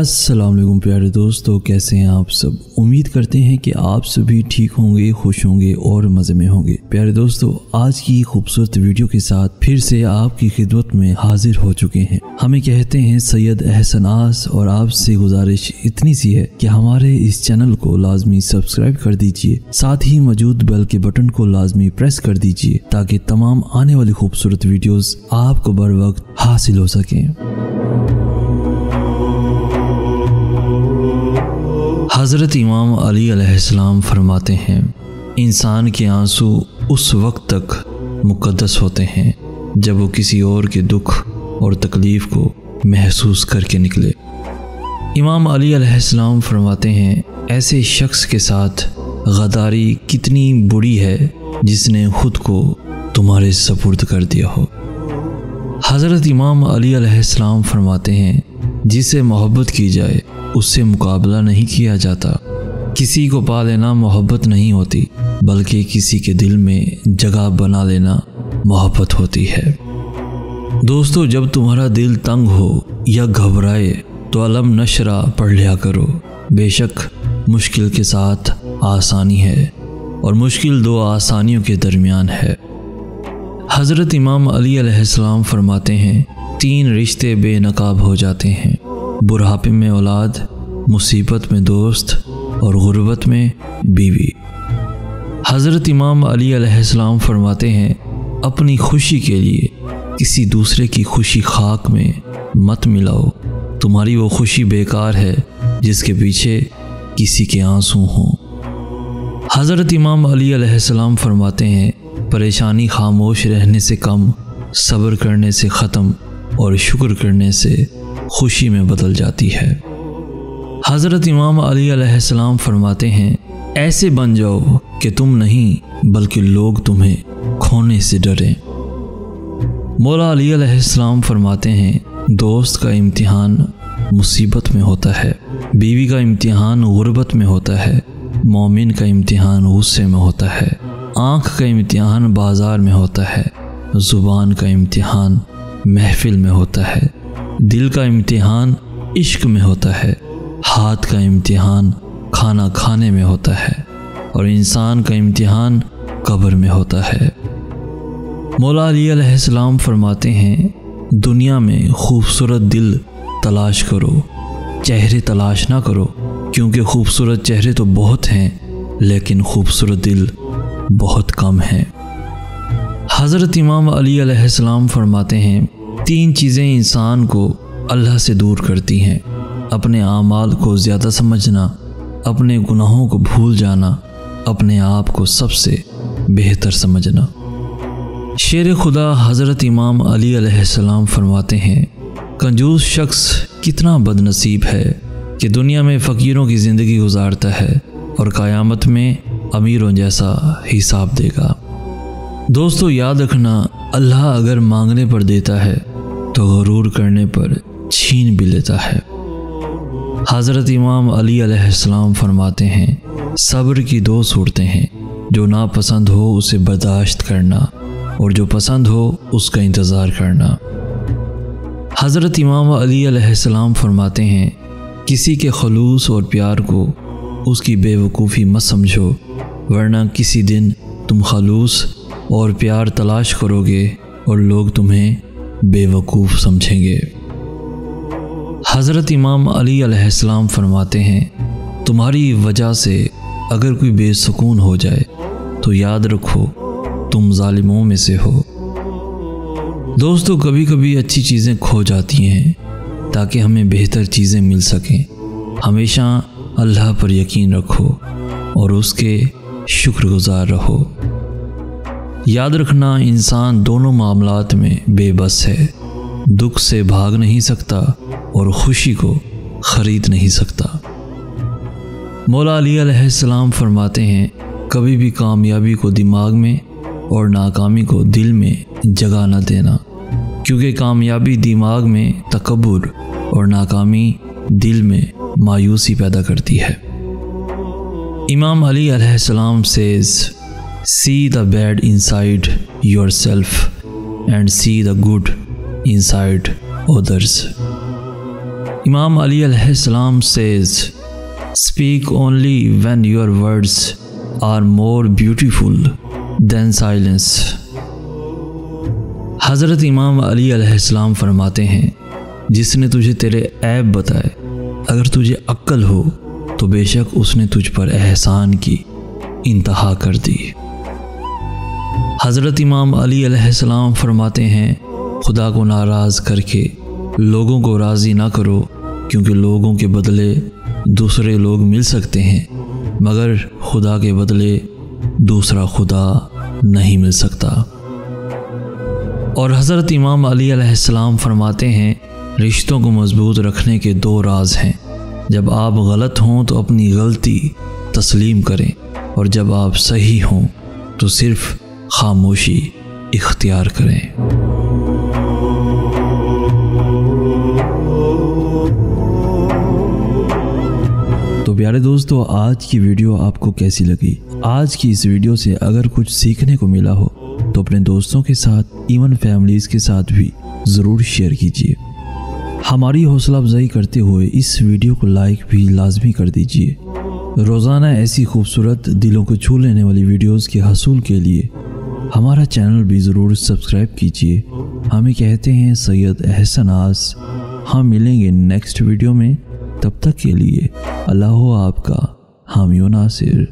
अस्सलाम वालेकुम प्यारे दोस्तों, कैसे हैं आप सब। उम्मीद करते हैं कि आप सभी ठीक होंगे, खुश होंगे और मज़े में होंगे। प्यारे दोस्तों, आज की खूबसूरत वीडियो के साथ फिर से आपकी खिदमत में हाजिर हो चुके हैं। हमें कहते हैं सैयद एहसनास और आपसे गुजारिश इतनी सी है कि हमारे इस चैनल को लाजमी सब्सक्राइब कर दीजिए, साथ ही मौजूद बेल के बटन को लाजमी प्रेस कर दीजिए ताकि तमाम आने वाली खूबसूरत वीडियोस आपको बर वक्त हासिल हो सकें। हज़रत इमाम अली अलैहिस्सलाम फरमाते हैं, इंसान के आंसू उस वक्त तक मुक़द्दस होते हैं जब वो किसी और के दुख और तकलीफ़ को महसूस करके निकले। इमाम अली अलैहिस्सलाम फरमाते हैं, ऐसे शख्स के साथ गद्दारी कितनी बुरी है जिसने खुद को तुम्हारे सपुर्द कर दिया हो। हज़रत इमाम अली अलैहिस्सलाम फरमाते हैं, जिससे मोहब्बत की जाए उससे मुकाबला नहीं किया जाता। किसी को पा लेना मोहब्बत नहीं होती, बल्कि किसी के दिल में जगह बना लेना मोहब्बत होती है। दोस्तों, जब तुम्हारा दिल तंग हो या घबराए तो अलम नशरा पढ़ लिया करो। बेशक मुश्किल के साथ आसानी है और मुश्किल दो आसानियों के दरमियान है। हज़रत इमाम अली अलैहिस्सलाम फरमाते हैं, 3 रिश्ते बेनकाब हो जाते हैं, बुढ़ापे में औलाद, मुसीबत में दोस्त और गुर्बत में बीवी। हज़रत इमाम अली अलैहिस्सलाम फरमाते हैं, अपनी खुशी के लिए किसी दूसरे की खुशी खाक में मत मिलाओ। तुम्हारी वो खुशी बेकार है जिसके पीछे किसी के आंसू हों। हज़रत इमाम अली अलैहिस्सलाम फरमाते हैं, परेशानी खामोश रहने से कम, सब्र करने से ख़त्म और शुक्र करने से खुशी में बदल जाती है। हज़रत इमाम अली अलैहिस्सलाम फरमाते हैं, ऐसे बन जाओ कि तुम नहीं बल्कि लोग तुम्हें खोने से डरें। मौला अली अलैहिस्सलाम फरमाते हैं, दोस्त का इम्तिहान मुसीबत में होता है, बीवी का इम्तिहान गुर्बत में होता है, मोमिन का इम्तिहान गुस्से में होता है, आँख का इम्तिहान बाजार में होता है, ज़ुबान का इम्तिहान महफिल में होता है, दिल का इम्तिहान इश्क में होता है, हाथ का इम्तिहान खाना खाने में होता है और इंसान का इम्तिहान कब्र में होता है। मौला अली अलैहिस्सलाम फरमाते हैं, दुनिया में खूबसूरत दिल तलाश करो, चेहरे तलाश ना करो, क्योंकि खूबसूरत चेहरे तो बहुत हैं लेकिन खूबसूरत दिल बहुत कम हैं। हज़रत इमाम अली अलैहिस्सलाम फरमाते हैं, 3 चीज़ें इंसान को अल्लाह से दूर करती हैं, अपने आमाल को ज़्यादा समझना, अपने गुनाहों को भूल जाना, अपने आप को सबसे बेहतर समझना। शेर खुदा हज़रत इमाम अली अलैहिस्सलाम फरमाते हैं, कंजूस शख्स कितना बदनसीब है कि दुनिया में फ़कीरों की ज़िंदगी गुजारता है और क़यामत में अमीरों जैसा हिसाब देगा। दोस्तों, याद रखना, अल्लाह अगर मांगने पर देता है तो गरूर करने पर छीन भी लेता है। हज़रत इमाम अली अलैहिस्सलाम फरमाते हैं, सब्र की 2 सूरतें हैं, जो नापसंद हो उसे बर्दाश्त करना और जो पसंद हो उसका इंतज़ार करना। हज़रत इमाम अली अलैहिस्सलाम फरमाते हैं, किसी के खलूस और प्यार को उसकी बेवकूफ़ी मत समझो, वरना किसी दिन तुम खलूस और प्यार तलाश करोगे और लोग तुम्हें बेवकूफ़ समझेंगे। हज़रत इमाम अली अलैहिस्सलाम फरमाते हैं, तुम्हारी वजह से अगर कोई बेसुकून हो जाए तो याद रखो तुम जालिमों में से हो। दोस्तों, कभी कभी अच्छी चीज़ें खो जाती हैं ताकि हमें बेहतर चीज़ें मिल सकें। हमेशा अल्लाह पर यकीन रखो और उसके शुक्रगुजार रहो। याद रखना, इंसान दोनों मामलात में बेबस है, दुख से भाग नहीं सकता और खुशी को ख़रीद नहीं सकता। मौला अली अलैहिस्सलाम फरमाते हैं, कभी भी कामयाबी को दिमाग में और नाकामी को दिल में जगह न देना, क्योंकि कामयाबी दिमाग में तकब्बुर और नाकामी दिल में मायूसी पैदा करती है। इमाम अली अलैहिस्सलाम says, See the bad inside yourself and see the good inside others. Imam Ali अलैहिस्सलाम says, speak only when your words are more beautiful than silence. हज़रत इमाम अली अलैहिस्सलाम फरमाते हैं, जिसने तुझे तेरे ऐब बताए, अगर तुझे अक्ल हो तो बेशक उसने तुझ पर एहसान की इंतहा कर दी। हज़रत इमाम अली अलैहिस्सलाम फरमाते हैं, खुदा को नाराज़ करके लोगों को राज़ी ना करो, क्योंकि लोगों के बदले दूसरे लोग मिल सकते हैं, मगर खुदा के बदले दूसरा खुदा नहीं मिल सकता। और हज़रत इमाम अली अलैहिस्सलाम फरमाते हैं, रिश्तों को मजबूत रखने के 2 राज हैं। जब आप गलत हों तो अपनी गलती तस्लीम करें, और जब आप सही हों तो सिर्फ खामोशी इख्तियार करें। तो प्यारे दोस्तों, आज की वीडियो आपको कैसी लगी? आज की इस वीडियो से अगर कुछ सीखने को मिला हो तो अपने दोस्तों के साथ, इवन फैमिलीज़ के साथ भी ज़रूर शेयर कीजिए। हमारी हौसला अफजाई करते हुए इस वीडियो को लाइक भी लाजमी कर दीजिए। रोज़ाना ऐसी खूबसूरत दिलों को छू लेने वाली वीडियोस के हसूल के लिए हमारा चैनल भी ज़रूर सब्सक्राइब कीजिए। हमें कहते हैं सैयद एहसन आस। हम मिलेंगे नेक्स्ट वीडियो में, तब तक के लिए अल्लाह आपका हामी व नासिर।